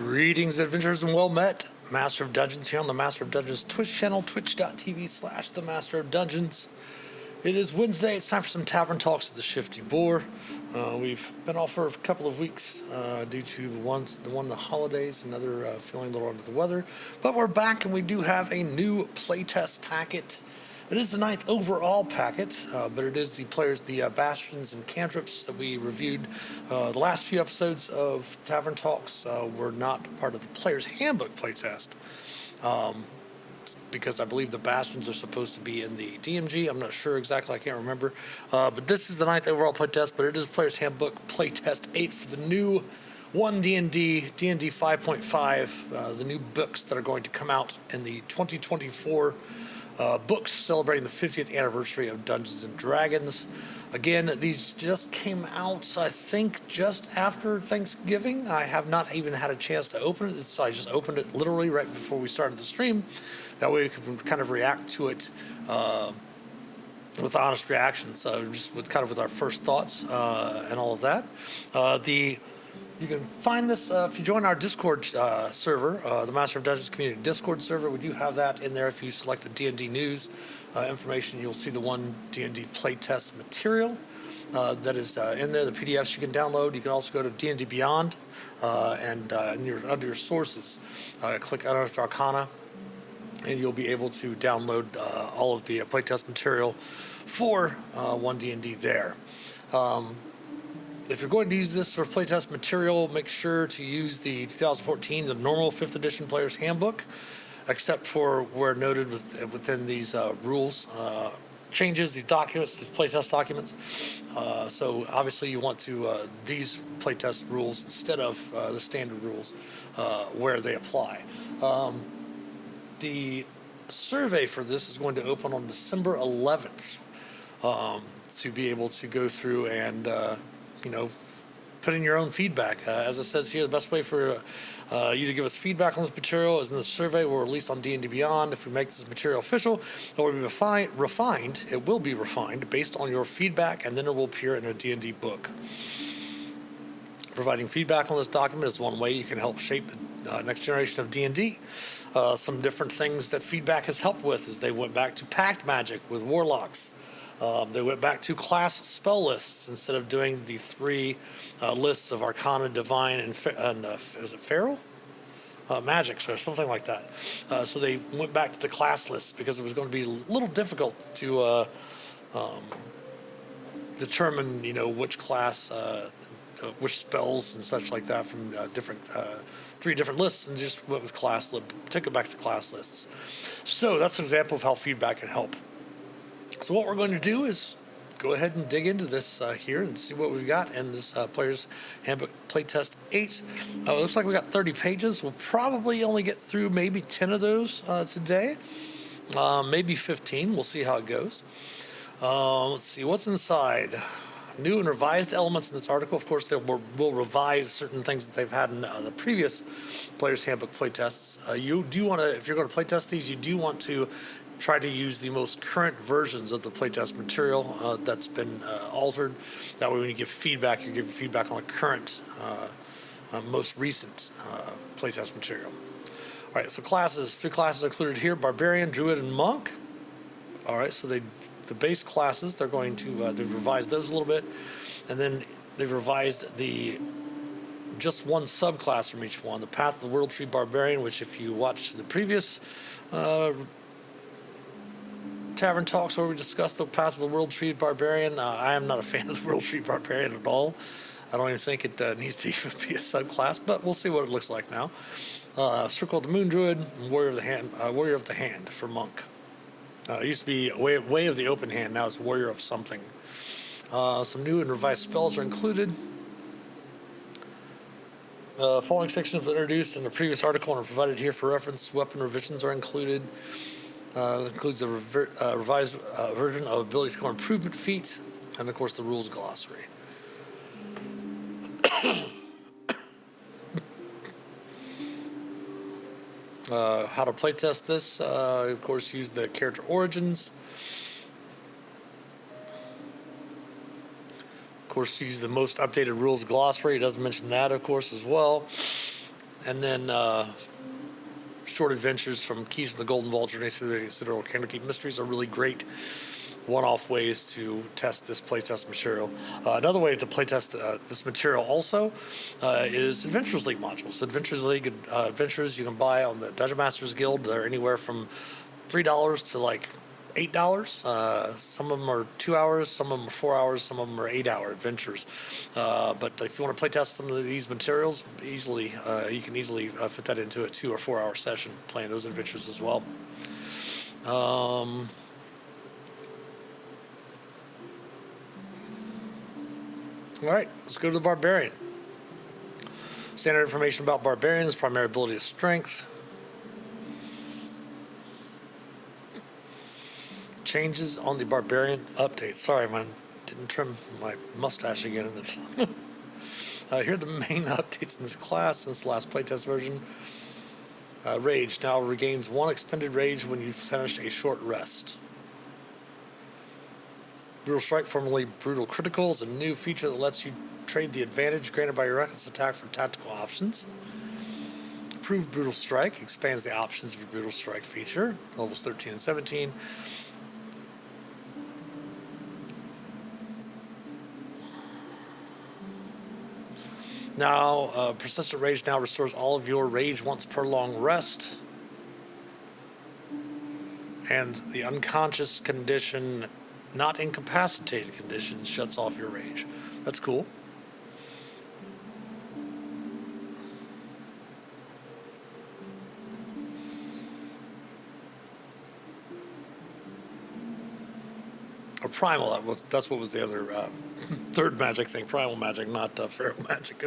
Greetings, adventurers, and well met. Master of Dungeons here on the Master of Dungeons Twitch channel, twitch.tv/the Master of Dungeons. It is Wednesday. It's time for some Tavern Talks with the Shifty Boar. We've been off for a couple of weeks due to the holidays, another feeling a little under the weather. But we're back, and we do have a new playtest packet. It is the 9th overall packet, but it is the bastions and cantrips that we reviewed. The last few episodes of Tavern Talks were not part of the Player's Handbook playtest, because I believe the bastions are supposed to be in the DMG. I'm not sure exactly, I can't remember. But this is the 9th overall playtest, but it is Player's Handbook playtest 8 for the new 1 D&D 5.5, the new books that are going to come out in the 2024 books celebrating the 50th anniversary of Dungeons & Dragons. Again, these just came out, I think, just after Thanksgiving. I have not even had a chance to open it. So I just opened it literally right before we started the stream. That way we can kind of react to it with honest reactions, just with our first thoughts and all of that. You can find this if you join our Discord server, the Master of Dungeons Community Discord server. We do have that in there. If you select the D&D news information, you'll see the 1 D&D playtest material that is in there, the PDFs you can download. You can also go to D&D Beyond and under your sources, click Unearthed Arcana, and you'll be able to download all of the playtest material for 1 D&D there. If you're going to use this for playtest material, make sure to use the 2014, the normal 5th edition Player's Handbook, except for where noted within these rules changes, these documents, these playtest documents. So obviously you want to these playtest rules instead of the standard rules where they apply. The survey for this is going to open on December 11th to be able to go through and put in your own feedback. As it says here, the best way for you to give us feedback on this material is in the survey we'll release on D&D Beyond. If we make this material official, it will be refined. It will be refined based on your feedback, and then it will appear in a D&D book. Providing feedback on this document is one way you can help shape the next generation of D&D. Some different things that feedback has helped with is they went back to Pact Magic with Warlocks. They went back to class spell lists instead of doing the 3 lists of Arcana, Divine, and is it Feral? Magic, or something like that. So they went back to the class lists because it was going to be a little difficult to determine, which class, which spells and such like that from 3 different lists, and just went with took it back to class lists. So that's an example of how feedback can help. So what we're going to do is go ahead and dig into this here and see what we've got in this Player's Handbook Playtest 8. It looks like we got 30 pages. We'll probably only get through maybe 10 of those today, maybe 15. We'll see how it goes. Let's see what's inside. New and revised elements in this article. Of course, we'll revise certain things that they've had in the previous Player's Handbook playtests. You do want to, if you're going to playtest these, you do want to try to use the most current versions of the playtest material that's been altered. That way when you give feedback, you're giving feedback on the current, most recent playtest material. All right, so classes, 3 classes are included here: Barbarian, Druid, and Monk. All right, so the base classes, they're going to, they've revised those a little bit, and then they've revised just 1 subclass from each one. The Path of the World Tree Barbarian, which if you watched the previous Tavern Talks where we discussed the Path of the World Tree Barbarian, I am not a fan of the World Tree Barbarian at all. I don't even think it needs to even be a subclass, but we'll see what it looks like now. Circle of the Moon Druid, and Warrior of the Hand for Monk. It used to be Way of the Open Hand, now it's Warrior of something. Some new and revised spells are included. Following sections were introduced in the previous article and are provided here for reference. Weapon revisions are included. Includes a revised version of ability score improvement feat, and of course the rules glossary. How to playtest this? Of course, use the character origins. Of course, use the most updated rules glossary. It doesn't mention that, of course, as well. And then short adventures from Keys from the Golden Vault, Journeys through the Considerable Candlekeep Mysteries are really great one-off ways to test this playtest material. Another way to playtest this material also is Adventures League modules. Adventures League adventures you can buy on the Dungeon Masters Guild. They're anywhere from $3 to like $8. Some of them are 2 hours, some of them are 4 hours, some of them are 8-hour adventures. But if you want to play test some of these materials, easily you can easily fit that into a 2 or 4 hour session playing those adventures as well. All right, let's go to the Barbarian. Standard information about Barbarians: primary ability is Strength. Changes on the Barbarian update. Sorry, man, didn't trim my mustache again. Here are the main updates in this class since the last playtest version. Rage now regains 1 expended rage when you finish a short rest. Brutal Strike, formerly Brutal Critical, is a new feature that lets you trade the advantage granted by your reckless attack for tactical options. Improved Brutal Strike expands the options of your Brutal Strike feature, levels 13 and 17. Now, Persistent Rage now restores all of your rage once per long rest. And the unconscious condition, not incapacitated condition, shuts off your rage. That's cool. Or primal, that's what was the other third magic thing. Primal magic, not feral magic.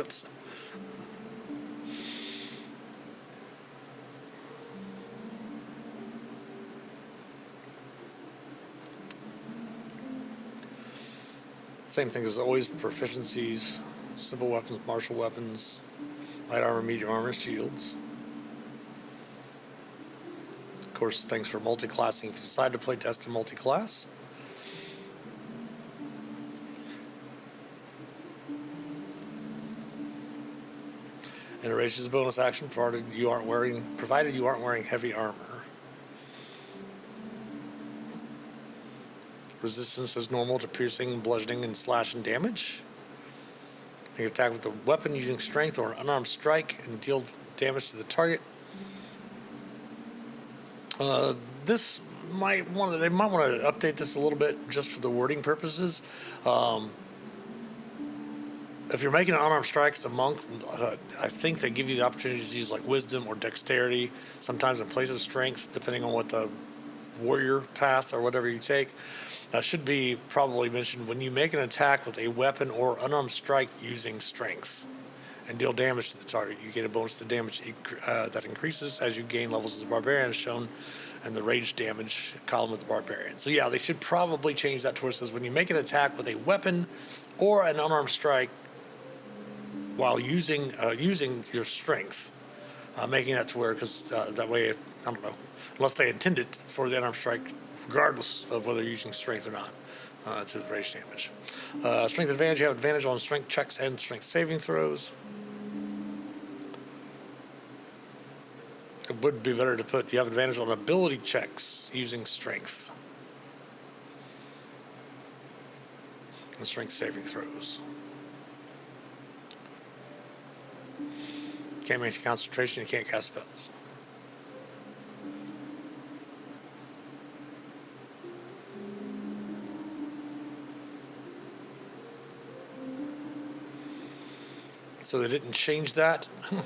Same thing as always, proficiencies, simple weapons, martial weapons, light armor, medium armor, shields. Of course, things for multi-classing if you decide to play test in multi-class. And a rage is a bonus action provided you aren't wearing heavy armor. Resistance is normal to piercing, bludgeoning, and slashing damage. You can attack with a weapon using strength or an unarmed strike and deal damage to the target. They might want to update this a little bit just for the wording purposes. If you're making an unarmed strike as a monk, I think they give you the opportunity to use like wisdom or dexterity, sometimes in place of strength, depending on what the warrior path or whatever you take. Should be probably mentioned when you make an attack with a weapon or unarmed strike using strength and deal damage to the target. You get a bonus to damage that increases as you gain levels as a barbarian, as shown in the rage damage column of the barbarian. So yeah, they should probably change that to where it says when you make an attack with a weapon or an unarmed strike while using your strength, making that to where, because that way, I don't know, unless they intend it for the unarmed strike, regardless of whether you're using strength or not, to rage damage. Strength advantage, you have advantage on strength checks and strength saving throws. It would be better to put you have advantage on ability checks using strength and strength saving throws. Can't maintain concentration, you can't cast spells. So they didn't change that. I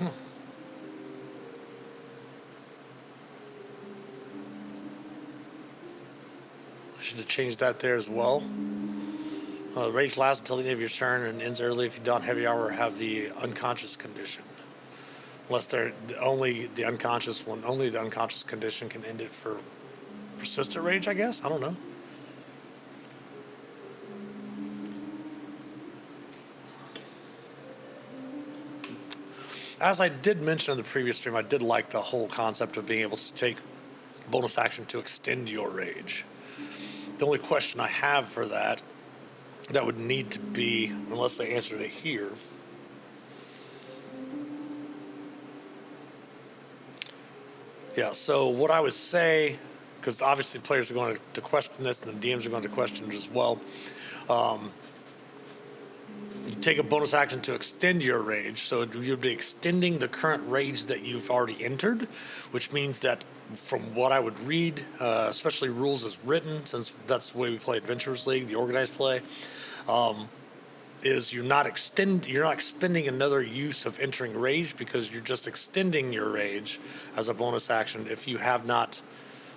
should have changed that there as well. The rage lasts until the end of your turn and ends early if you don't heavy armor or have the unconscious condition. Unless they're only the unconscious condition can end it for persistent rage, I guess. I don't know. As I did mention in the previous stream, I did like the whole concept of being able to take bonus action to extend your rage. The only question I have for that would need to be, unless they answered it here, Yeah. So what I would say, because obviously players are going to question this, and the DMs are going to question it as well. You take a bonus action to extend your rage, so you'll be extending the current rage that you've already entered, which means that from what I would read, especially rules as written, since that's the way we play Adventurers League, the organized play, is you're not expending another use of entering rage, because you're just extending your rage as a bonus action if you have not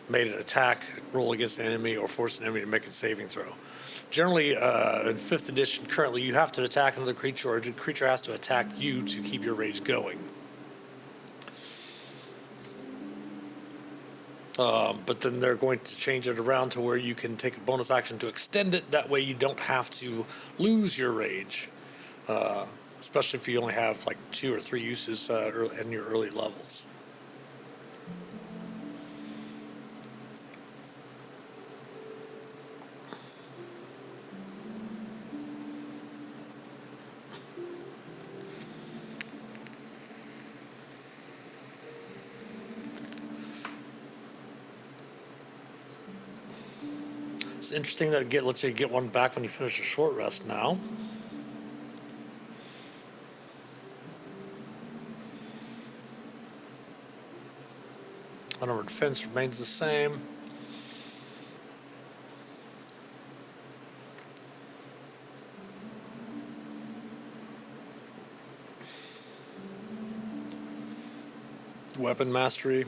made an attack roll against an enemy or forced an enemy to make a saving throw. Generally, in 5th edition, currently, you have to attack another creature, or the creature has to attack you to keep your rage going. But then they're going to change it around to where you can take a bonus action to extend it. That way you don't have to lose your rage, especially if you only have like 2 or 3 uses in your early levels. It's interesting that let's say you get one back when you finish a short rest now. Unarmored defense remains the same. Weapon mastery.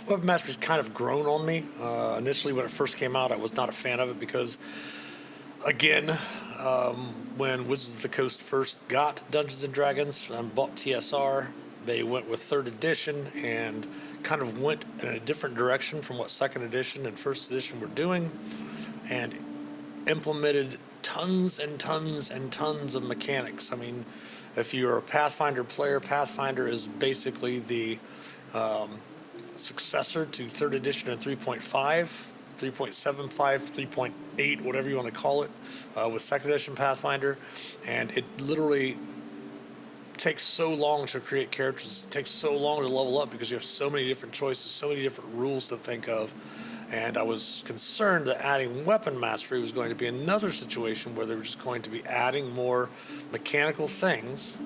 Weapon mastery's kind of grown on me. Initially, when it first came out, I was not a fan of it because, again, when Wizards of the Coast first got Dungeons and Dragons and bought TSR, they went with 3rd edition and kind of went in a different direction from what 2nd edition and 1st edition were doing, and implemented tons and tons and tons of mechanics. I mean, if you're a Pathfinder player, Pathfinder is basically the successor to 3rd edition and 3.5, 3.75, 3.8, whatever you want to call it, with 2nd edition Pathfinder. And it literally takes so long to create characters, it takes so long to level up because you have so many different choices, so many different rules to think of. And I was concerned that adding weapon mastery was going to be another situation where they were just going to be adding more mechanical things.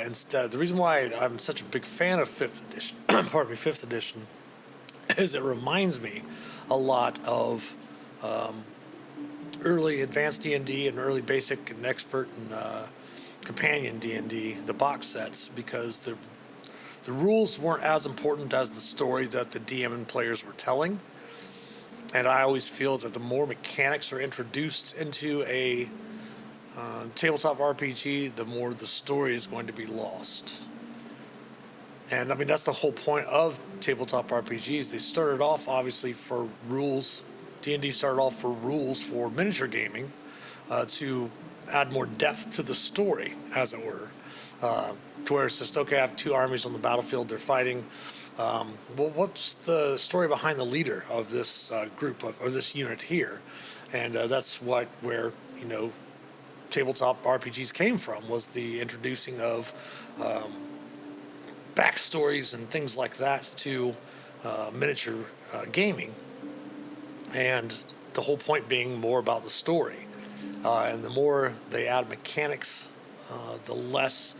Instead, the reason why I'm such a big fan of 5th edition, pardon me, 5th edition, is it reminds me a lot of early advanced D&D and early basic and expert and companion D&D, the box sets, because the rules weren't as important as the story that the DM and players were telling. And I always feel that the more mechanics are introduced into a tabletop RPG, the more the story is going to be lost. And I mean, that's the whole point of tabletop RPGs. They started off obviously for rules. D&D started off for rules for miniature gaming, to add more depth to the story, as it were. To where it's just, okay, I have 2 armies on the battlefield, they're fighting. Well, what's the story behind the leader of this group or this unit here? And that's where tabletop RPGs came from, was the introducing of backstories and things like that to miniature gaming, and the whole point being more about the story. And the more they add mechanics, the less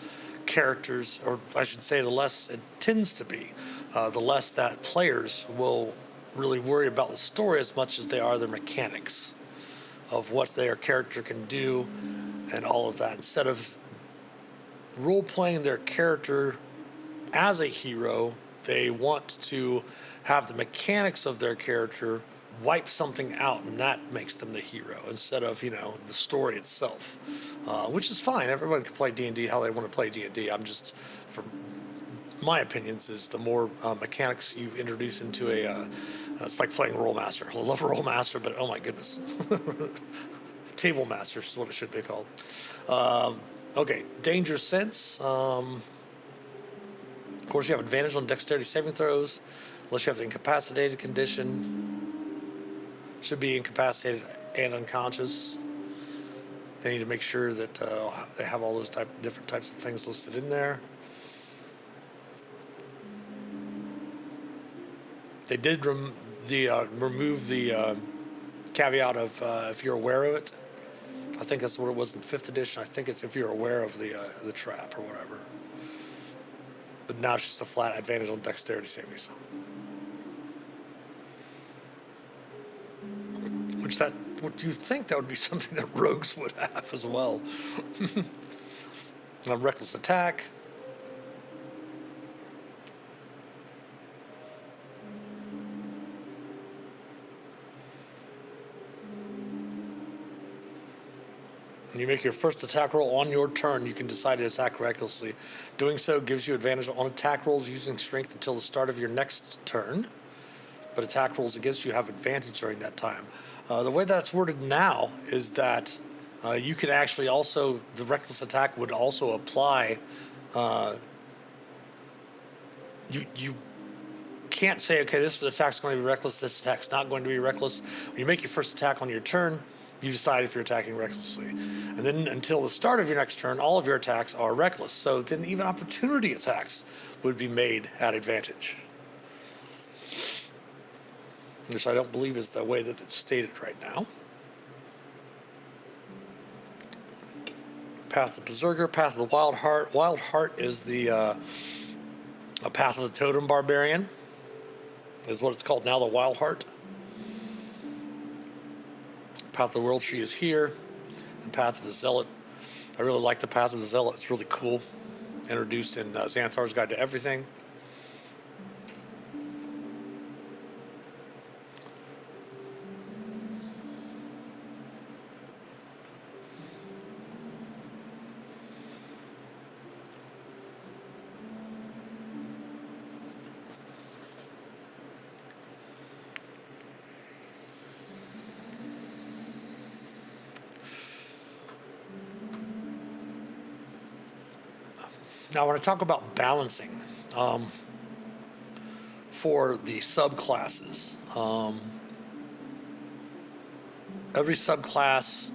characters, or I should say, the less it tends to be, the less that players will really worry about the story as much as they are their mechanics of what their character can do and all of that. Instead of role-playing their character as a hero, they want to have the mechanics of their character wipe something out, and that makes them the hero instead of the story itself, which is fine. Everyone can play D&D how they want to play D&D. I'm just, from my opinions, is the more mechanics you introduce into it's like playing Rollmaster. I love Rollmaster, but oh my goodness. Table Master is what it should be called. Okay, Danger Sense. Of course, you have advantage on dexterity saving throws, unless you have the incapacitated condition. Should be incapacitated and unconscious. They need to make sure that they have all those different types of things listed in there. They did remove the caveat of if you're aware of it. I think that's what it was in 5th edition. I think it's if you're aware of the trap or whatever. But now it's just a flat advantage on dexterity savings. Would you think that would be something that rogues would have as well? Reckless attack. When you make your first attack roll on your turn, you can decide to attack recklessly. Doing so gives you advantage on attack rolls using strength until the start of your next turn. But attack rolls against you have advantage during that time. The way that's worded now is that you could actually also, the reckless attack would also apply. You can't say, okay, this attack's going to be reckless, this attack's not going to be reckless. When you make your first attack on your turn, you decide if you're attacking recklessly. And then until the start of your next turn, all of your attacks are reckless. So then even opportunity attacks would be made at advantage. Which I don't believe is the way that it's stated right now. Path of the Berserker, Path of the Wild Heart. Wild Heart is the a Path of the Totem Barbarian, is what it's called now, the Wild Heart. Path of the World Tree is here, and Path of the Zealot. I really like the Path of the Zealot. It's really cool. Introduced in Xanthar's Guide to Everything. Now, when I talk about balancing for the subclasses, every subclass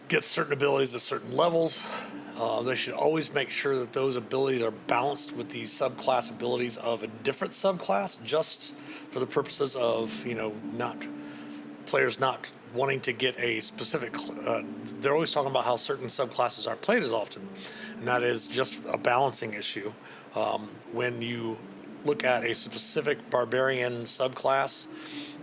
gets certain abilities at certain levels. They should always make sure that those abilities are balanced with the subclass abilities of a different subclass, just for the purposes of, players not wanting to get a specific. They're always talking about how certain subclasses aren't played as often, and that is just a balancing issue. When you look at a specific barbarian subclass,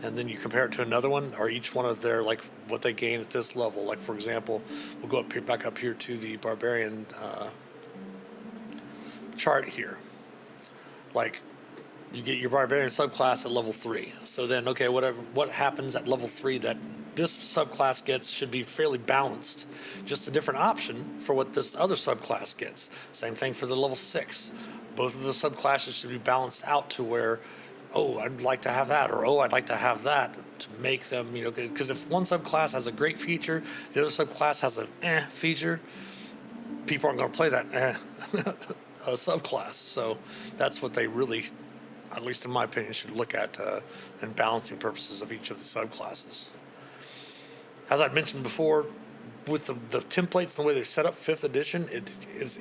and then you compare it to another one, or each one of their, like, what they gain at this level. Like, for example, we'll go back up here to the barbarian chart here. Like, you get your barbarian subclass at level 3. So then, okay, what happens at level 3 that this subclass gets should be fairly balanced. Just a different option for what this other subclass gets. Same thing for the level 6. Both of the subclasses should be balanced out to where, oh, I'd like to have that, or oh, I'd like to have that, to make them, because if one subclass has a great feature, the other subclass has an feature, people aren't going to play that subclass. So that's what they really, at least in my opinion, should look at in balancing purposes of each of the subclasses. As I mentioned before, with the templates and the way they're set up, 5th edition, it is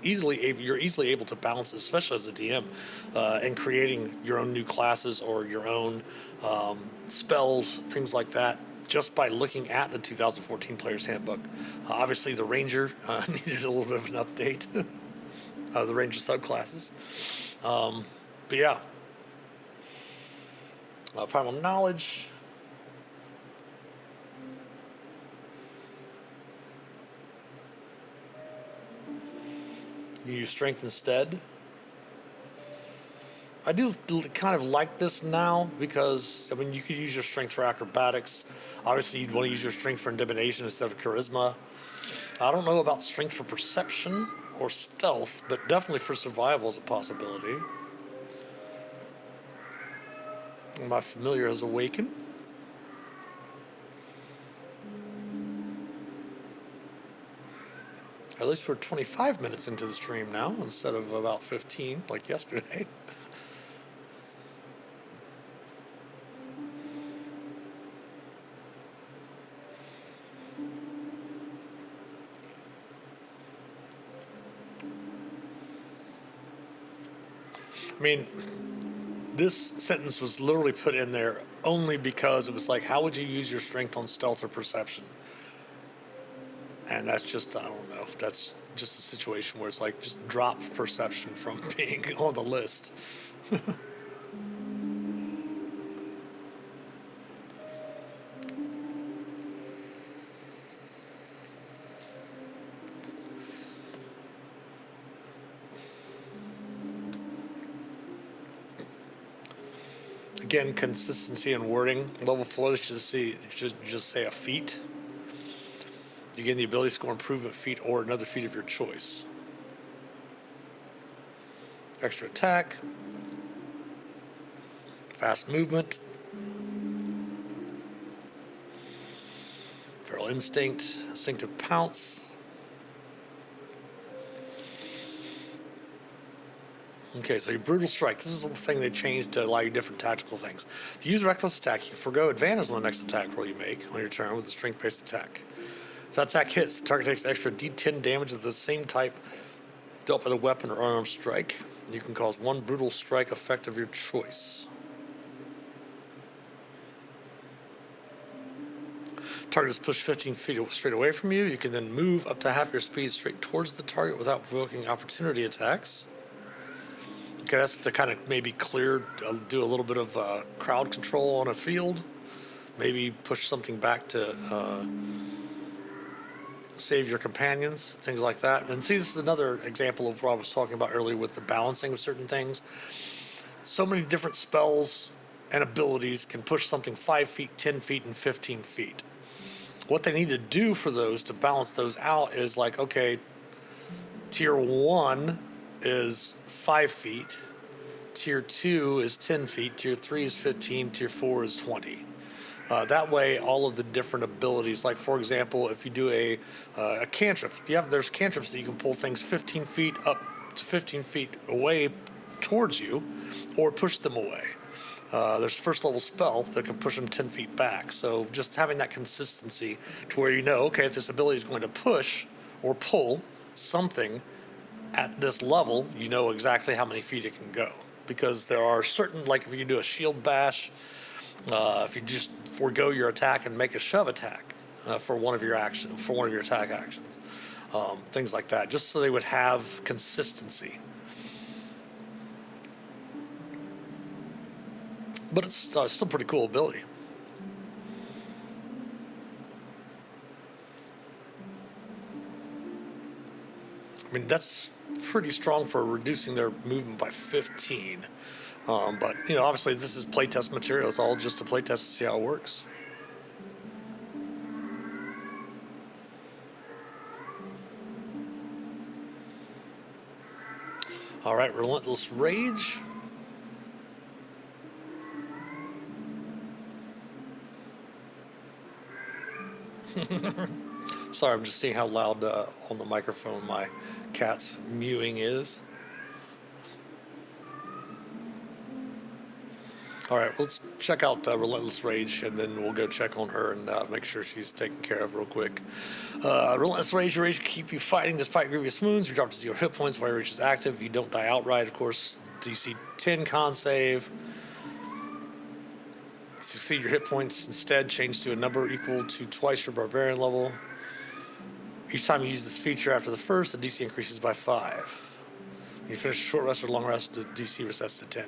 you're easily able to balance, especially as a DM, and creating your own new classes or your own spells, things like that, just by looking at the 2014 Player's Handbook. Obviously, the Ranger needed a little bit of an update, the Ranger subclasses. But yeah, primal knowledge. You use strength instead. I do kind of like this now because, you could use your strength for acrobatics. Obviously, you'd want to use your strength for intimidation instead of charisma. I don't know about strength for perception or stealth, but definitely for survival is a possibility. My familiar has awakened. At least we're 25 minutes into the stream now instead of about 15 like yesterday. this sentence was literally put in there only because it was like, how would you use your strength on stealth or perception? And that's just, I don't know, that's just a situation where it's like, just drop perception from being on the list. Again, consistency in wording. Level 4, this should just say a feat. You gain the ability to score improvement feat or another feat of your choice. Extra attack. Fast movement. Feral instinct. Instinctive pounce. Okay, so your brutal strike. This is one thing they changed to allow you different tactical things. If you use reckless attack, you forgo advantage on the next attack roll you make on your turn with a strength-based attack. If that attack hits, the target takes extra D10 damage of the same type dealt by the weapon or unarmed strike. You can cause one brutal strike effect of your choice. Target is pushed 15 feet straight away from you. You can then move up to half your speed straight towards the target without provoking opportunity attacks. Okay, that's to kind of maybe clear, do a little bit of crowd control on a field. Maybe push something back to save your companions, things like that. And see, this is another example of what I was talking about earlier with the balancing of certain things. So many different spells and abilities can push something 5 feet, 10 feet, and 15 feet. What they need to do for those to balance those out is like, okay, tier 1 is 5 feet, tier 2 is 10 feet, tier 3 is 15, tier 4 is 20. That way, all of the different abilities, like for example, if you do a cantrip, there's cantrips that you can pull things 15 feet up to 15 feet away towards you, or push them away. There's first level spell that can push them 10 feet back. So just having that consistency to where you know, okay, if this ability is going to push or pull something at this level, you know exactly how many feet it can go. Because there are certain, like if you do a shield bash, if you just forego your attack and make a shove attack for one of your attack actions, things like that, just so they would have consistency. But it's still pretty cool ability. I mean, that's pretty strong for reducing their movement by 15. But, obviously this is playtest material. It's all just a playtest to see how it works. All right, Relentless Rage. Sorry, I'm just seeing how loud on the microphone my cat's mewing is. All right, let's check out Relentless Rage, and then we'll go check on her and make sure she's taken care of real quick. Relentless Rage, your rage can keep you fighting despite grievous wounds. You drop to 0 hit points while your rage is active. You don't die outright, of course. DC 10 con save. Succeed your hit points instead, change to a number equal to twice your barbarian level. Each time you use this feature after the first, the DC increases by 5. When you finish a short rest or long rest, the DC resets to 10.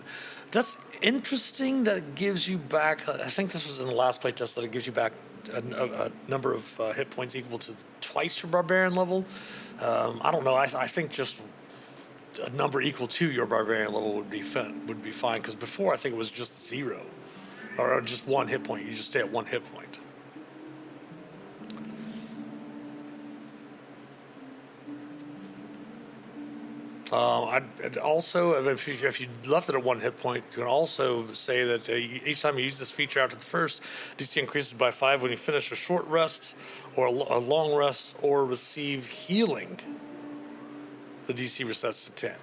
That's interesting that it gives you back, I think this was in the last playtest, that it gives you back a number of hit points equal to twice your barbarian level. I don't know, I think just a number equal to your barbarian level would be fine, because before I think it was just 0. Or just 1 hit point. You just stay at 1 hit point. I'd also, if you left it at 1 hit point, you can also say that each time you use this feature after the first, DC increases by 5 when you finish a short rest or a long rest or receive healing. The DC resets to 10.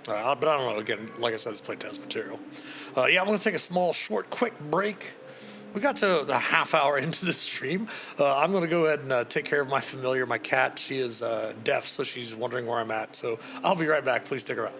But I don't know. Again, like I said, it's playtest material. I'm going to take a small, short, quick break. We got to a half hour into the stream. I'm going to go ahead and take care of my familiar, my cat. She is deaf, so she's wondering where I'm at. So I'll be right back. Please stick around.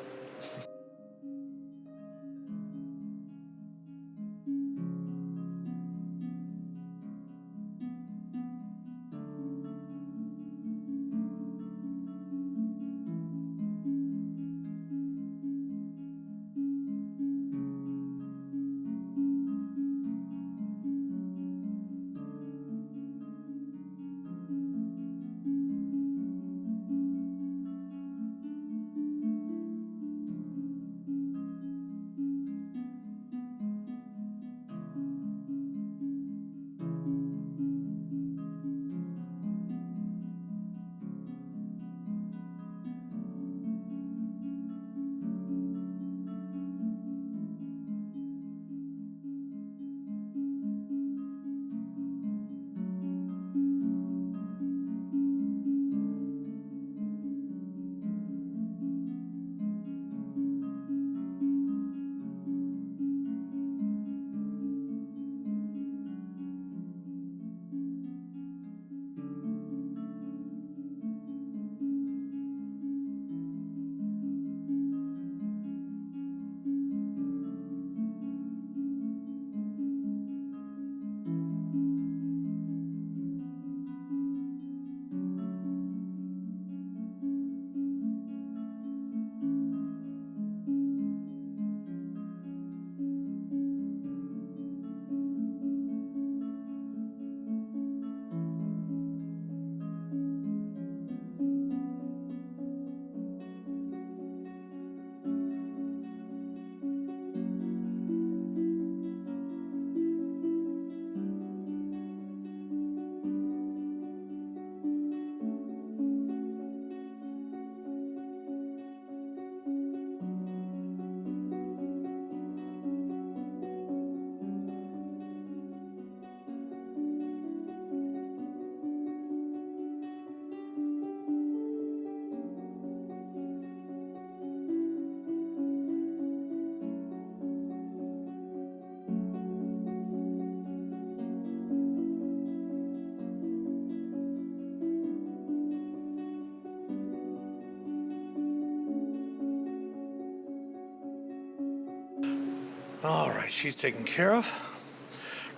All right, she's taken care of.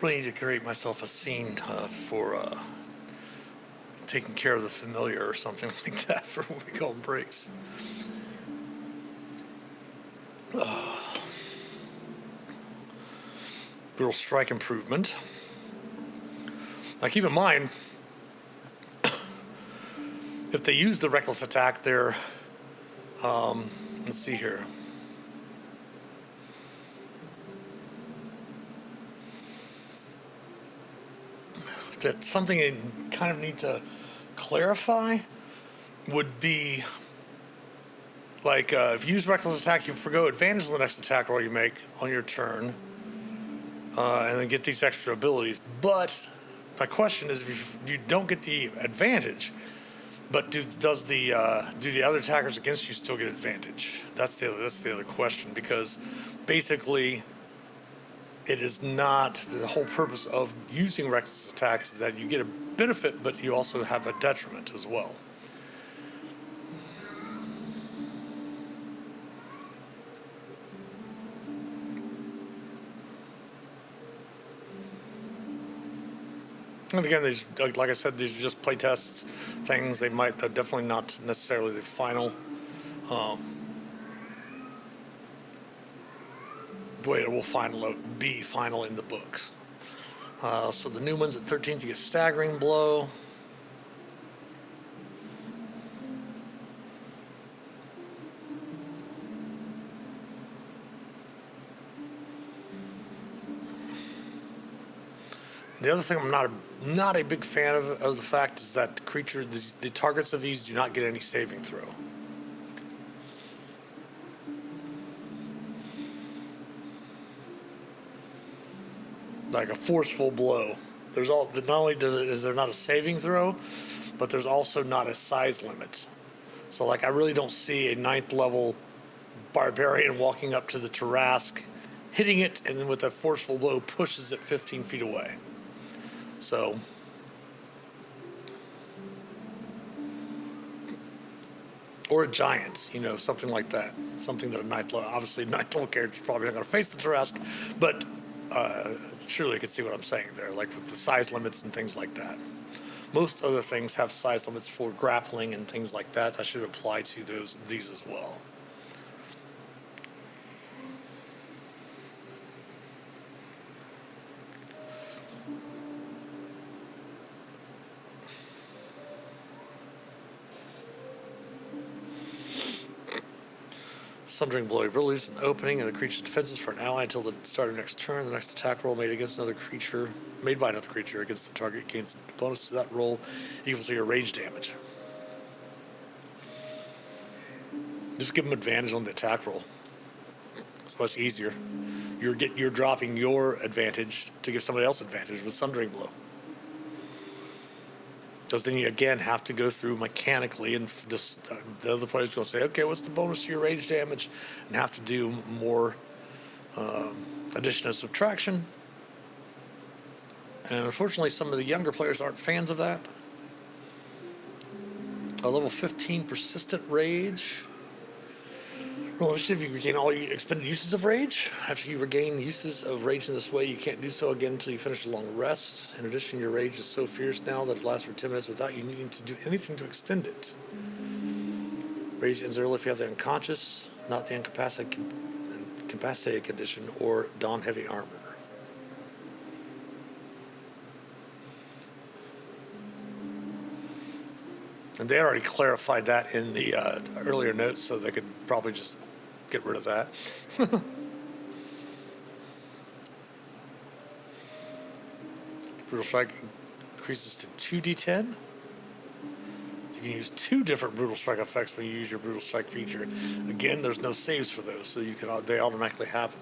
Really need to create myself a scene for taking care of the familiar or something like that for when we go on breaks. Little strike improvement. Now keep in mind, if they use the reckless attack, they're, let's see here. That's something I kind of need to clarify would be like if you use reckless attack, you forgo advantage on the next attack roll you make on your turn, and then get these extra abilities. But my question is, if you don't get the advantage, but do the other attackers against you still get advantage? That's the other question, because basically it is not the whole purpose of using reckless attacks is that you get a benefit, but you also have a detriment as well. And again, these, like I said, these are just playtests things. They're definitely not necessarily the final. Way it will be final in the books. So the new ones at 13th, you get staggering blow. The other thing I'm not a big fan of the fact is that the targets of these do not get any saving throw. Like a forceful blow. Not only is there not a saving throw, but there's also not a size limit. So like I really don't see a 9th level barbarian walking up to the Tarrasque, hitting it, and then with a forceful blow pushes it 15 feet away. So or a giant, something like that. Something that a 9th level, obviously a 9th level character is probably not going to face the Tarrasque, but surely you can see what I'm saying there, like with the size limits and things like that. Most other things have size limits for grappling and things like that. That should apply to these as well. Sundering Blow relieves an opening in the creature's defenses for an ally until the start of next turn. The next attack roll made by another creature against the target gains a bonus to that roll equals to your rage damage. Just give them advantage on the attack roll. It's much easier. You're dropping your advantage to give somebody else advantage with Sundering Blow. Because then you again have to go through mechanically, and just the other player's going to say, okay, what's the bonus to your rage damage, and have to do more addition and subtraction. And unfortunately, some of the younger players aren't fans of that. A level 15 persistent rage. Roll initiative, you regain all your expended uses of rage. After you regain uses of rage in this way, you can't do so again until you finish a long rest. In addition, your rage is so fierce now that it lasts for 10 minutes without you needing to do anything to extend it. Rage ends early if you have the unconscious, not the incapacitated condition, or don heavy armor. And they already clarified that in the earlier notes, so they could probably just get rid of that. Brutal Strike increases to 2d10. You can use 2 different Brutal Strike effects when you use your Brutal Strike feature. Again, there's no saves for those, so they automatically happen.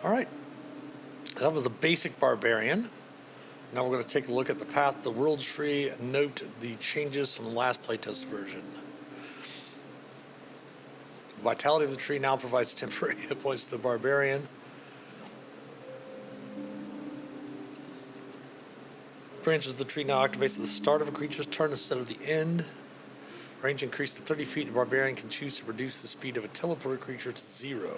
All right, that was the basic barbarian. Now we're going to take a look at the path of the world tree. Note the changes from the last playtest version. Vitality of the tree now provides temporary hit points to the barbarian. Branches of the tree now activates at the start of a creature's turn instead of the end. Range increased to 30 feet. The barbarian can choose to reduce the speed of a teleported creature to 0.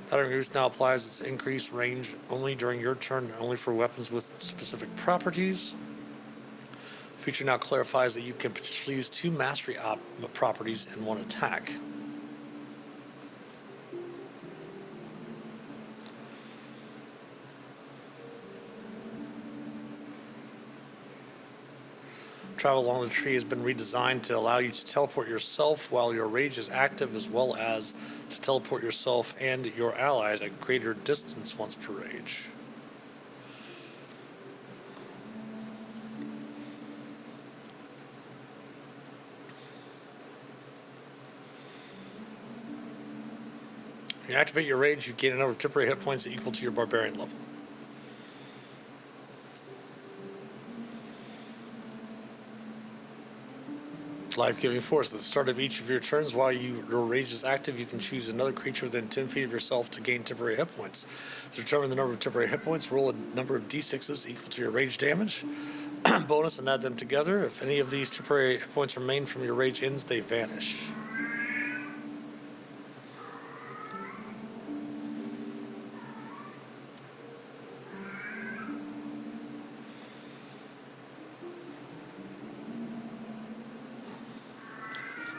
Pattern Goose now applies its increased range only during your turn and only for weapons with specific properties. Feature now clarifies that you can potentially use 2 mastery properties in 1 attack. Travel along the tree has been redesigned to allow you to teleport yourself while your rage is active, as well as to teleport yourself and your allies at greater distance once per rage. When you activate your rage, you gain a number of temporary hit points equal to your barbarian level. Life-giving force. At the start of each of your turns, while your rage is active, you can choose another creature within 10 feet of yourself to gain temporary hit points. To determine the number of temporary hit points, roll a number of d6s equal to your rage damage bonus and add them together. If any of these temporary hit points remain from your rage ends, they vanish.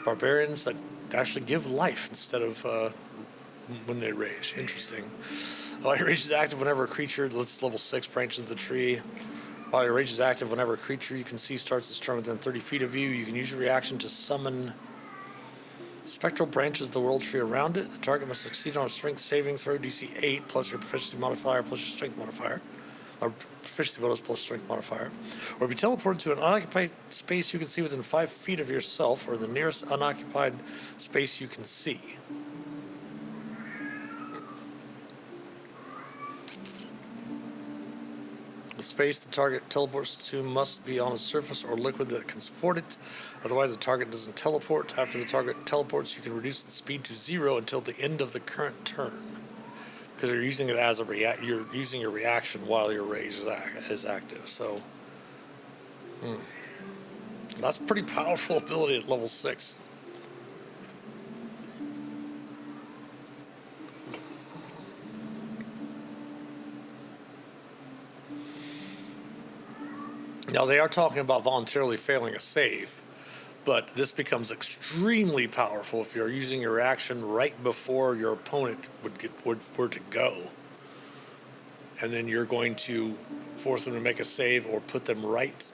Barbarians that actually give life instead of when they rage. Interesting. While your rage is active whenever a creature, that's level 6, branches of the tree. While your rage is active whenever a creature you can see starts its turn within 30 feet of you, you can use your reaction to summon spectral branches of the world tree around it. The target must succeed on a strength saving throw DC 8 plus your proficiency modifier plus your strength modifier. Or proficiency bonus plus strength modifier, or be teleported to an unoccupied space you can see within 5 feet of yourself, or the nearest unoccupied space you can see. The space the target teleports to must be on a surface or liquid that can support it. Otherwise, the target doesn't teleport. After the target teleports, you can reduce its speed to 0 until the end of the current turn. Because you're using it as you're using your reaction while your rage is active. So, that's a pretty powerful ability at level 6. Now they are talking about voluntarily failing a save, but this becomes extremely powerful if you're using your action right before your opponent were to go, and then you're going to force them to make a save or put them right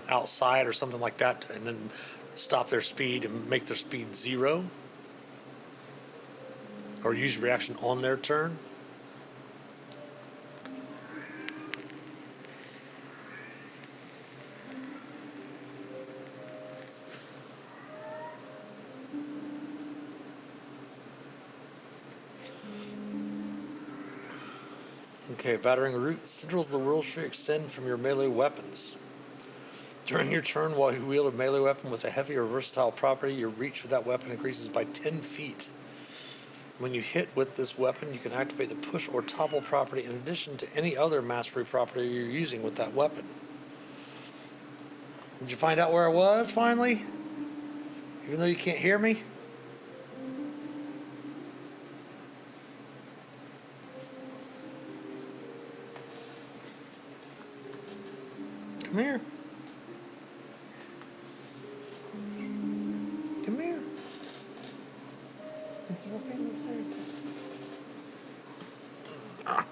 outside or something like that, and then stop their speed and make their speed 0, or use reaction on their turn. Okay, battering roots. Sigils of the world tree extend from your melee weapons. During your turn, while you wield a melee weapon with a heavy or versatile property, your reach with that weapon increases by 10 feet. When you hit with this weapon, you can activate the push or topple property in addition to any other mastery property you're using with that weapon. Did you find out where I was, finally? Even though you can't hear me? Come here. Come here. It's your fingers there.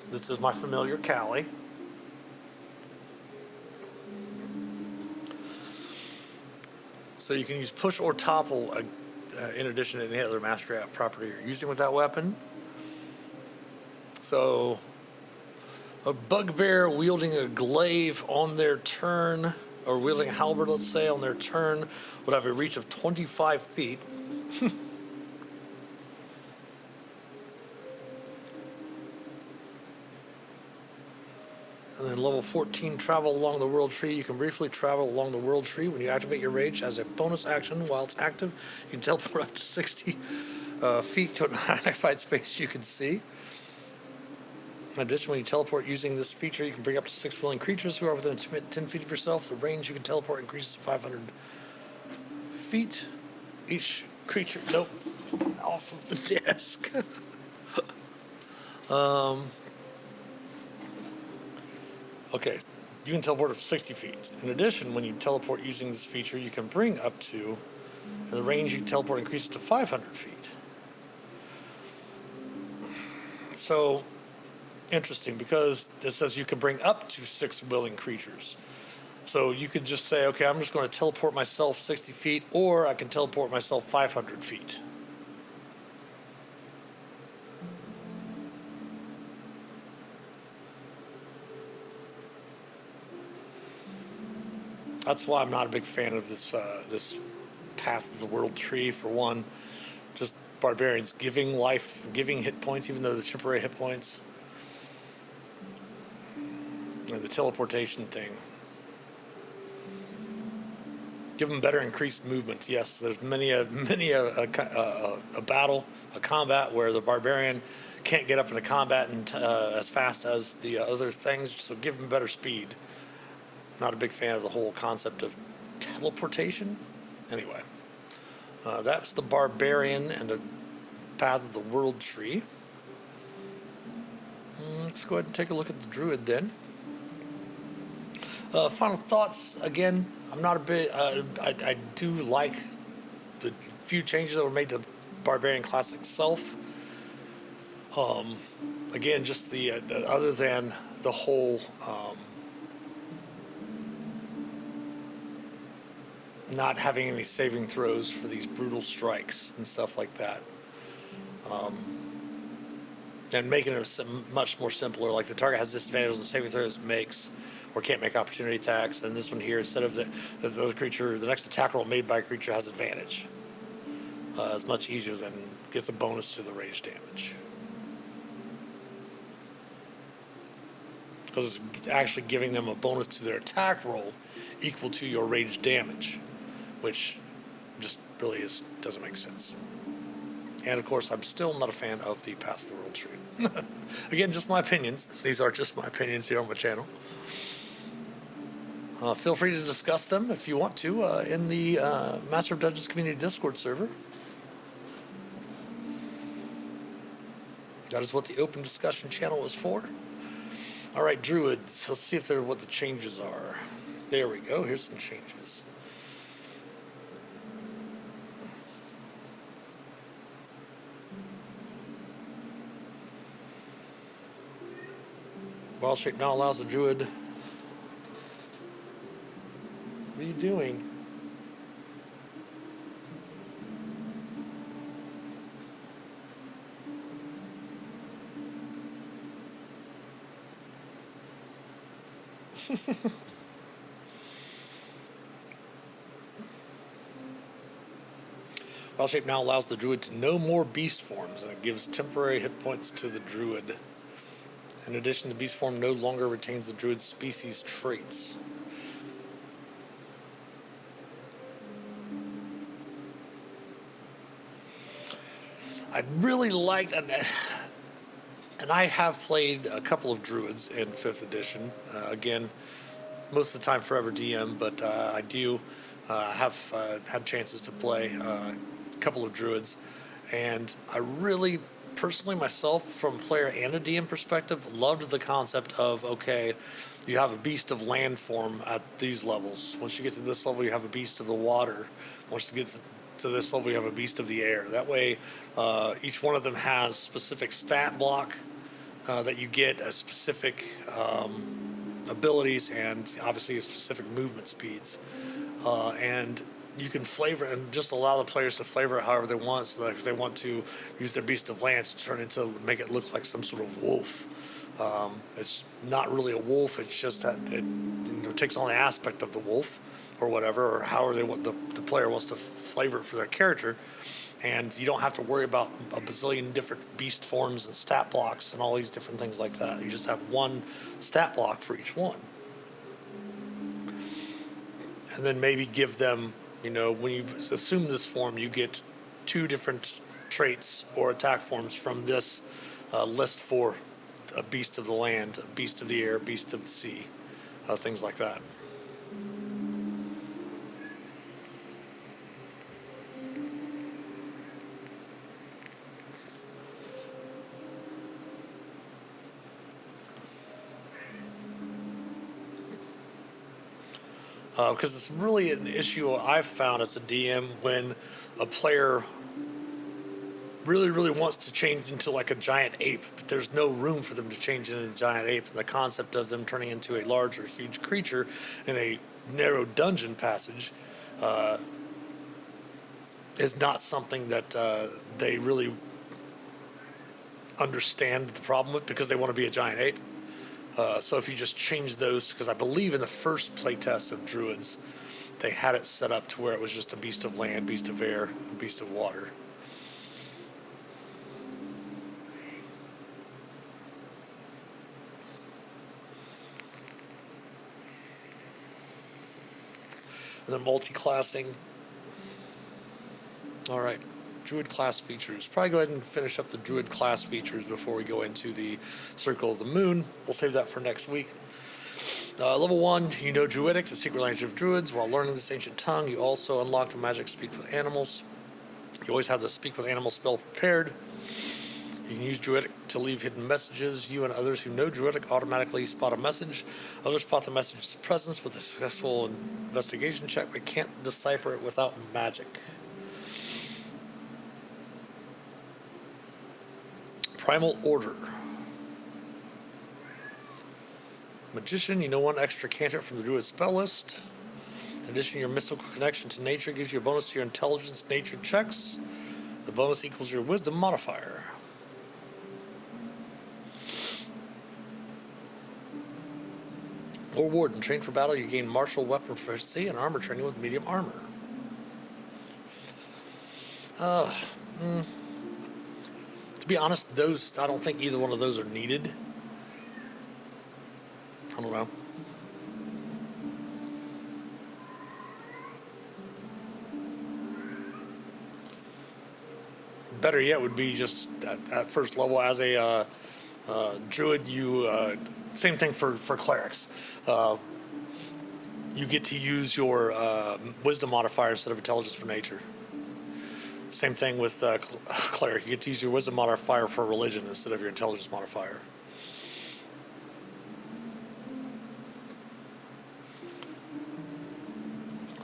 This is my familiar Callie. So you can use push or topple in addition to any other mastery property you're using with that weapon. So, a bugbear wielding a glaive on their turn or wielding a halberd, let's say, on their turn, would have a reach of 25 feet. And then level 14, travel along the world tree. You can briefly travel along the world tree when you activate your rage as a bonus action. While it's active, you can teleport up to 60 feet to an unoccupied space you can see. In addition, when you teleport using this feature, you can bring up to 6 willing creatures who are within 10 feet of yourself. The range you can teleport increases to 500 feet. Each creature, nope, off of the desk. Okay, you can teleport up to 60 feet. In addition, when you teleport using this feature, you can bring up to, and the range you can teleport increases to 500 feet. So, interesting, because it says you can bring up to 6 willing creatures. So you could just say, okay, I'm just going to teleport myself 60 feet, or I can teleport myself 500 feet. That's why I'm not a big fan of this Path of the World tree, for one. Just barbarians giving life, giving hit points, even though they're temporary hit points. And the teleportation thing. Give them better increased movement. Yes, there's many a battle, a combat where the barbarian can't get up into combat and as fast as the other things. So give them better speed. Not a big fan of the whole concept of teleportation. Anyway, that's the barbarian and the Path of the World tree. Let's go ahead and take a look at the druid then. Final thoughts. Again, I'm not a bit. I do like the few changes that were made to the barbarian class itself. Again, just the other than the whole not having any saving throws for these brutal strikes and stuff like that. And making it much more simpler. Like the target has disadvantage on saving throws, makes, or can't make opportunity attacks. And this one here, instead of the other creature, the next attack roll made by a creature has advantage. It's much easier than gets a bonus to the rage damage. Because it's actually giving them a bonus to their attack roll equal to your rage damage, which just really doesn't make sense. And of course, I'm still not a fan of the Path of the World tree. Again, just my opinions. These are just my opinions here on my channel. Feel free to discuss them if you want to in the Master of Dungeons Community Discord server. That is what the open discussion channel is for. All right, druids. Let's see what the changes are. There we go. Here's some changes. Wild Shape now allows the druid. What are you doing? Wild Shape now allows the druid to know more beast forms, and it gives temporary hit points to the druid. In addition, the beast form no longer retains the druid's species traits. I really liked, and I have played a couple of druids in 5th edition. Again, most of the time Forever DM, but I do have had chances to play a couple of druids, and I really, personally myself, from a player and a DM perspective, loved the concept of, okay, you have a beast of land form at these levels. Once you get to this level, you have a beast of the water. Once you get to this level, you have a beast of the air. That way, each one of them has specific stat block that you get, a specific abilities, and obviously a specific movement speeds. And you can flavor and just allow the players to flavor it however they want. So that if they want to use their beast of land to make it look like some sort of wolf, it's not really a wolf. It's just that it takes on the aspect of the wolf or whatever, or however they want the player wants to flavor it for their character. And you don't have to worry about a bazillion different beast forms and stat blocks and all these different things like that. You just have one stat block for each one. And then maybe give them, when you assume this form, you get 2 different traits or attack forms from this list for a beast of the land, a beast of the air, beast of the sea, things like that. Because it's really an issue I've found as a DM when a player really, really wants to change into like a giant ape, but there's no room for them to change into a giant ape. And the concept of them turning into a large or huge creature in a narrow dungeon passage is not something that they really understand the problem with, because they want to be a giant ape. So if you just change those, because I believe in the first playtest of Druids, they had it set up to where it was just a beast of land, beast of air, and beast of water. And then multi-classing. All right, Druid class features. Probably go ahead and finish up the Druid class features before we go into the Circle of the Moon. We'll save that for next week. Level 1, you know Druidic, the secret language of Druids. While learning this ancient tongue, you also unlock the magic Speak with Animals. You always have the Speak with Animals spell prepared. You can use Druidic to leave hidden messages. You and others who know Druidic automatically spot a message. Others spot the message's presence with a successful investigation check, but can't decipher it without magic. Primal Order. Magician, you know 1 extra cantrip from the Druid spell list. In addition, your mystical connection to nature gives you a bonus to your intelligence nature checks. The bonus equals your wisdom modifier. Or Warden, trained for battle, you gain martial weapon proficiency and armor training with medium armor. To be honest, those, I don't think either one of those are needed. I don't know. Better yet would be just at first level as a druid, you same thing for clerics. You get to use your wisdom modifier instead of intelligence for nature. Same thing with cleric. You get to use your wisdom modifier for religion instead of your intelligence modifier.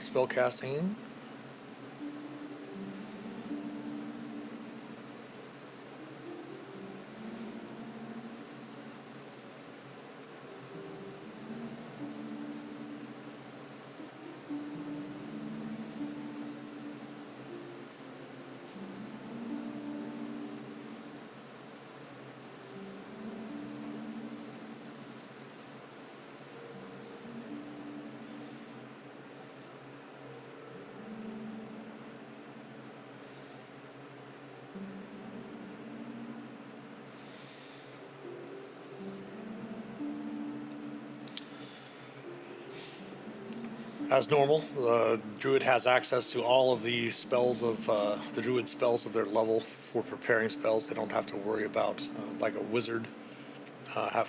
Spell casting. As normal, the druid has access to all of the spells of the druid spells of their level for preparing spells. They don't have to worry about like a wizard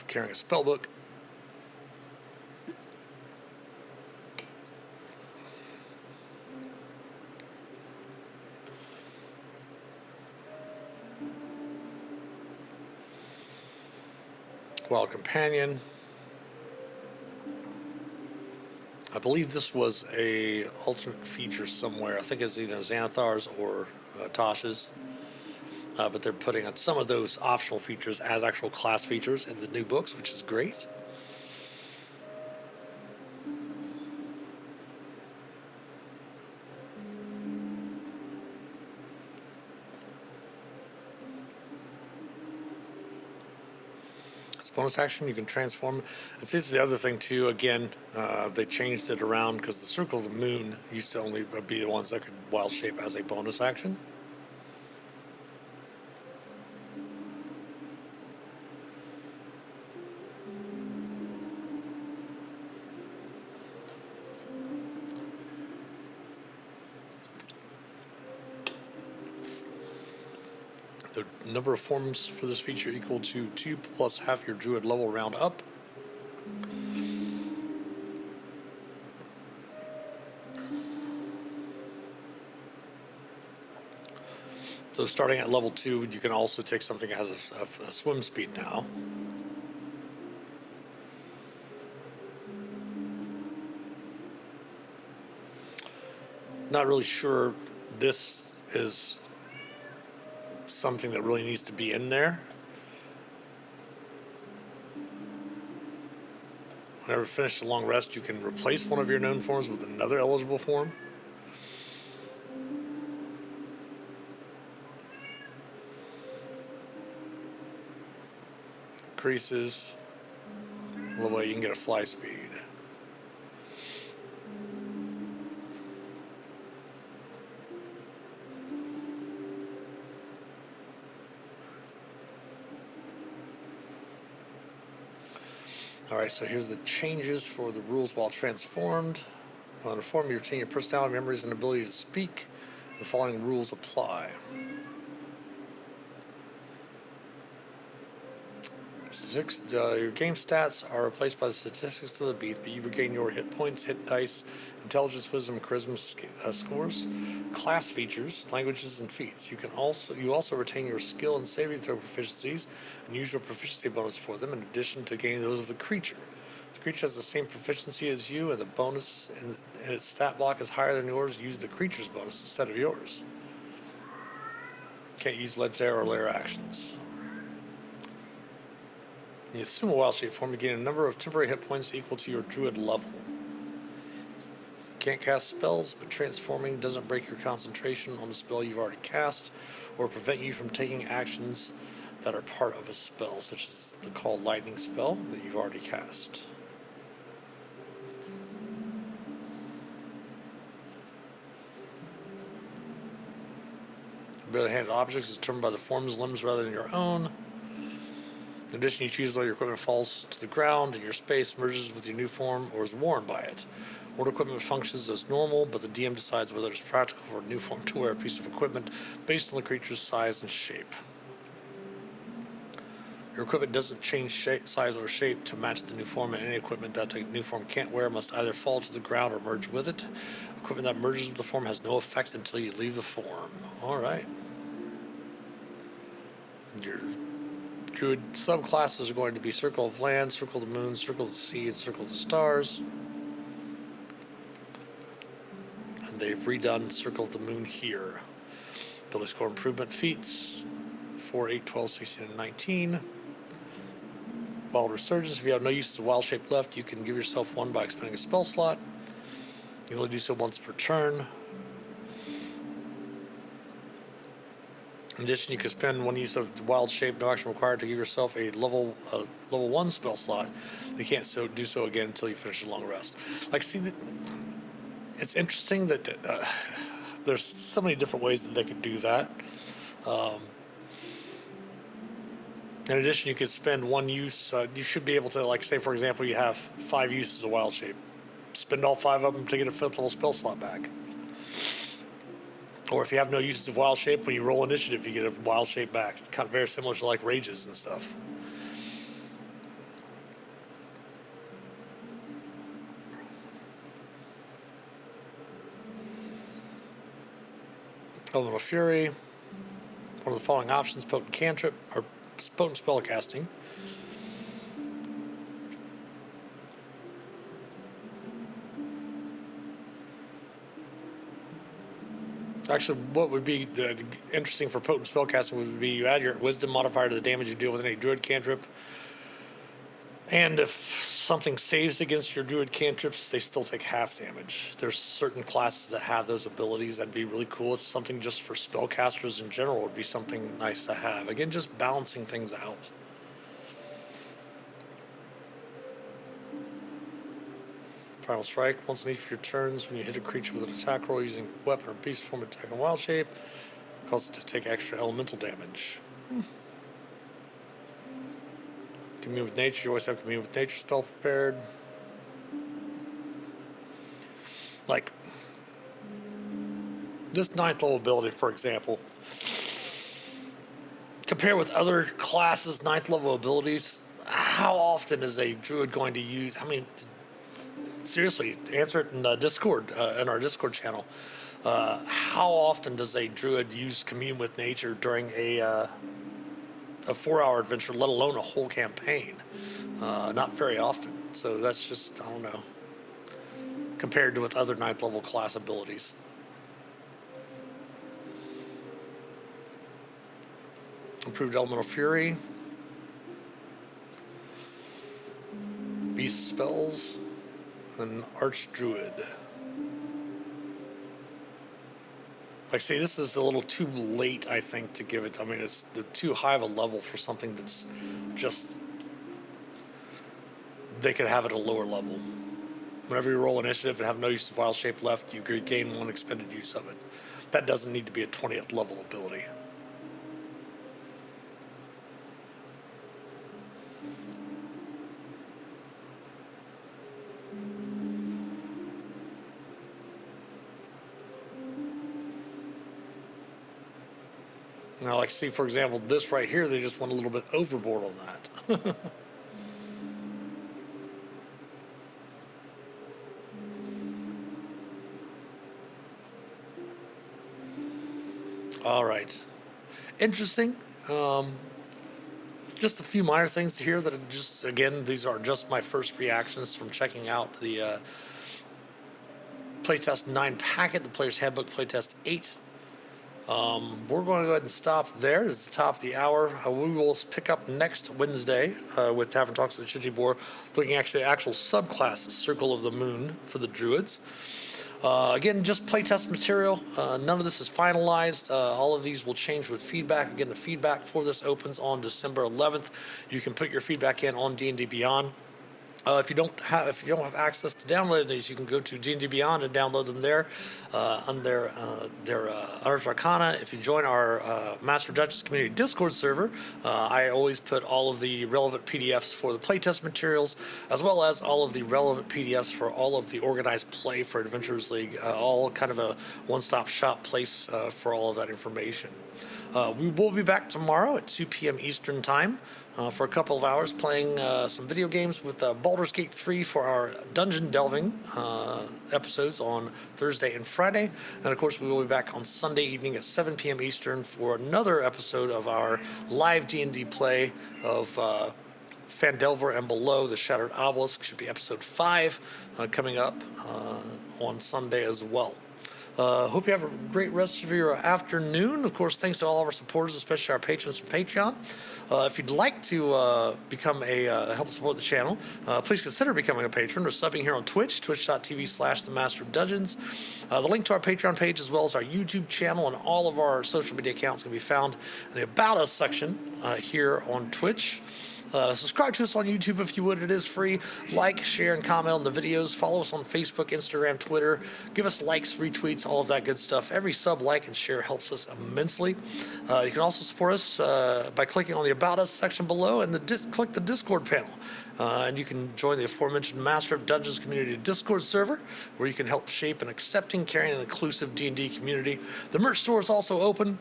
carrying a spell book. Wild companion. I believe this was a alternate feature somewhere. I think it's either Xanathar's or Tasha's. But they're putting on some of those optional features as actual class features in the new books, which is great. bonus action, you can transform. And see, this is the other thing too. Again, they changed it around because the Circle of the Moon used to only be the ones that could wild shape as a bonus action. The number of forms for this feature equal to 2 plus half your druid level round up. So starting at level 2, you can also take something that has a swim speed now. Not really sure this is something that really needs to be in there. Whenever you finish a long rest, you can replace one of your known forms with another eligible form. Increases level 8, you can get a fly speed. Alright, so here's the changes for the rules while transformed. On a form, you retain your personality, memories, and ability to speak. The following rules apply. Your game stats are replaced by the statistics of the beat, but you regain your hit points, hit dice, intelligence, wisdom, charisma scores, class features, languages, and feats. You also retain your skill and saving throw proficiencies and use your proficiency bonus for them, in addition to gaining those of the creature. If the creature has the same proficiency as you, and the bonus and its stat block is higher than yours, use the creature's bonus instead of yours. Can't use legendary or lair actions. You assume a wild shape form to gain a number of temporary hit points equal to your druid level. Can't cast spells, but transforming doesn't break your concentration on a spell you've already cast or prevent you from taking actions that are part of a spell, such as the Call Lightning spell that you've already cast. Ability to handle objects is determined by the form's limbs rather than your own. In addition, you choose whether your equipment falls to the ground in your space, merges with your new form, or is worn by it. Old equipment functions as normal, but the DM decides whether it's practical for a new form to wear a piece of equipment based on the creature's size and shape. Your equipment doesn't change size or shape to match the new form, and any equipment that the new form can't wear must either fall to the ground or merge with it. Equipment that merges with the form has no effect until you leave the form. All right. Your Druid subclasses are going to be Circle of Land, Circle of the Moon, Circle of the Sea, and Circle of the Stars. And they've redone Circle of the Moon here. Ability score improvement feats 4, 8, 12, 16, and 19. Wild Resurgence. If you have no use of wild shape left, you can give yourself one by expending a spell slot. You can only do so once per turn. In addition, you can spend one use of wild shape, no action required, to give yourself a level 1 spell slot. You can't do so again until you finish a long rest. It's interesting that there's so many different ways that they could do that. In addition, you could spend one use. You should be able to, like, say, for example, you have 5 uses of wild shape. Spend all 5 of them to get a 5th level spell slot back. Or if you have no uses of wild shape, when you roll initiative, you get a wild shape back. Kind of very similar to like rages and stuff. Elemental Fury. One of the following options: potent cantrip or potent spell casting. Actually, what would be interesting for potent spellcasting would be you add your wisdom modifier to the damage you deal with any druid cantrip. And if something saves against your druid cantrips, they still take half damage. There's certain classes that have those abilities. That'd be really cool. It's something just for spellcasters in general would be something nice to have. Again, just balancing things out. Final Strike. Once on each of your turns, when you hit a creature with an attack roll using weapon or beast form, attack in wild shape, cause it to take extra elemental damage. Commune with nature. You always have commune with nature spell prepared. Like this 9th level ability, for example, compare with other classes' 9th level abilities. How often is a druid going to use? I mean, seriously, answer it in Discord, in our Discord channel. How often does a druid use commune with nature during a 4-hour adventure, let alone a whole campaign? Not very often. So that's just, I don't know, compared to with other 9th level class abilities. Improved Elemental Fury. Beast Spells. And Archdruid. Like, see, this is a little too late, I think, to give it. I mean, it's too high of a level for something that's just... They could have it at a lower level. Whenever you roll initiative and have no use of wild shape left, you gain 1 expended use of it. That doesn't need to be a 20th level ability. Now, like, see, for example, this right here, they just went a little bit overboard on that. All right. Interesting. Just a few minor things here that are just, again, these are just my first reactions from checking out the Playtest 9 packet, the Player's Handbook Playtest 8. We're going to go ahead and stop there. It's the top of the hour. We will pick up next Wednesday with Tavern Talks with Shifty Boar, looking actually at the actual subclass Circle of the Moon for the Druids. Again, just playtest material. None of this is finalized. All of these will change with feedback. Again, the feedback for this opens on December 11th. You can put your feedback in on D&D Beyond. If you don't have access to download these, you can go to D&D Beyond and download them there under their Art Arcana. If you join our Master of Dungeons Community Discord server, I always put all of the relevant PDFs for the playtest materials, as well as all of the relevant PDFs for all of the organized play for Adventurers League. All kind of a one-stop shop place for all of that information. We will be back tomorrow at 2 p.m. Eastern Time for a couple of hours playing some video games with Baldur's Gate 3 for our dungeon delving episodes on Thursday and Friday. And of course, we will be back on Sunday evening at 7 p.m. Eastern for another episode of our live D&D play of Fandelver and Below, the Shattered Obelisk. Should be episode 5 coming up on Sunday as well. Hope you have a great rest of your afternoon. Of course, thanks to all of our supporters, especially our patrons from Patreon. If you'd like to become help support the channel, please consider becoming a patron or subbing here on Twitch, twitch.tv/themasterofdungeons. The link to our Patreon page, as well as our YouTube channel and all of our social media accounts, can be found in the About Us section here on Twitch. Subscribe to us on YouTube if you would. It is free. Like, share, and comment on the videos. Follow us on Facebook, Instagram, Twitter. Give us likes, retweets, all of that good stuff. Every sub, like, and share helps us immensely. You can also support us by clicking on the About Us section below and click the Discord panel. And you can join the aforementioned Master of Dungeons Community Discord server, where you can help shape an accepting, caring, and inclusive D&D community. The merch store is also open.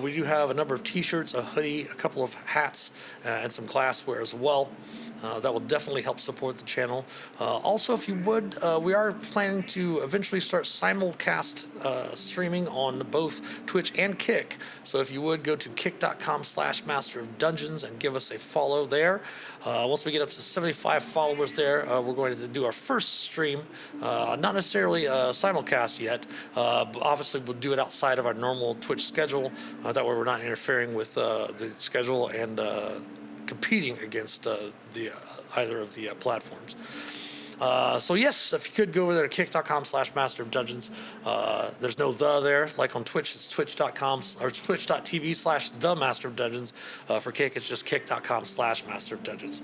We do have a number of t-shirts, a hoodie, a couple of hats, and some glassware as well. That will definitely help support the channel. Also, if you would, we are planning to eventually start simulcast streaming on both Twitch and Kick. So if you would, go to kick.com/Master of Dungeons and give us a follow there. Once we get up to 75 followers there, we're going to do our first stream. Not necessarily simulcast yet. But obviously, we'll do it outside of our normal Twitch schedule. That way we're not interfering with the schedule and competing against either of the platforms. So yes, if you could go over there to kick.com/Master of Dungeons. There's no the there. Like on Twitch, it's twitch.com or twitch.tv/the Master of Dungeons. For Kick, it's just kick.com/Master of Dungeons.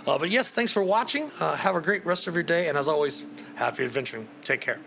But yes, thanks for watching. Have a great rest of your day, and as always, happy adventuring. Take care.